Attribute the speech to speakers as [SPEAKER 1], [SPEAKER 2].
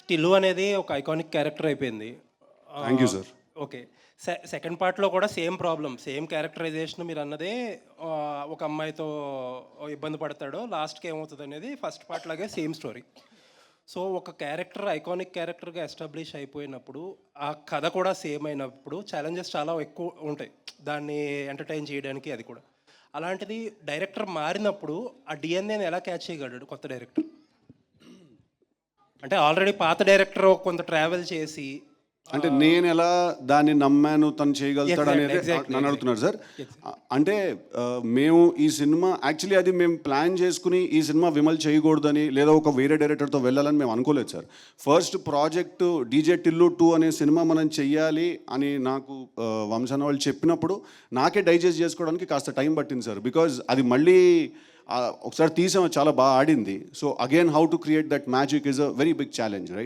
[SPEAKER 1] టిల్లు అనేది ఒక iconic character అయిపోయింది.
[SPEAKER 2] Thank you sir.
[SPEAKER 1] Okay. Second పార్ట్‌లో కూడా సేమ్ ప్రాబ్లమ్. సేమ్ క్యారెక్టరైజేషన్ మీరన్నదే ఒక అమ్మాయితో ఇబ్బంది పడతాడు. లాస్ట్‌కి ఏమవుతదనేది ఫస్ట్ పార్ట్ లాగే సేమ్ స్టోరీ. సో, ఒక క్యారెక్టర్ ఐకానిక్ క్యారెక్టర్‌గా ఎస్టాబ్లిష్ అయిపోయినప్పుడు, ఆ కథ కూడా సేమ్ అయినప్పుడు ఛాలెంజెస్ చాలా ఎక్కువ ఉంటాయి. దాన్ని ఎంటర్‌టైన్ చేయడానికి అది కూడా. అలాంటిది డైరెక్టర్ మారినప్పుడు ఆ డీఎన్ఏని ఎలా క్యాచ్ చేయగలడు కొత్త డైరెక్టర్? అంటే ఆల్రెడీ పాత డైరెక్టర్ కొంత ట్రావెల్ చేసి
[SPEAKER 2] అంటే నేను ఎలా దాన్ని నమ్మాను తను చేయగలుగుతాడు అనేది
[SPEAKER 1] Exactly.
[SPEAKER 2] నన్ను అడుగుతున్నారు సార్. అంటే మేము ఈ సినిమా యాక్చువల్లీ అది మేము ప్లాన్ చేసుకుని ఈ సినిమా విమల్ చేయకూడదని లేదా ఒక వేరే డైరెక్టర్తో వెళ్ళాలని మేము అనుకోలేదు sir. First project DJ Tillu 2 అనే సినిమా మనం చెయ్యాలి అని నాకు వంశన్న వాళ్ళు చెప్పినప్పుడు నాకే డైజెస్ట్ చేసుకోవడానికి కాస్త టైం పట్టింది సార్. బికాజ్ అది మళ్ళీ ఒకసారి తీసాము, చాలా బాగా ఆడింది. So again how to create that magic is a very big challenge, right?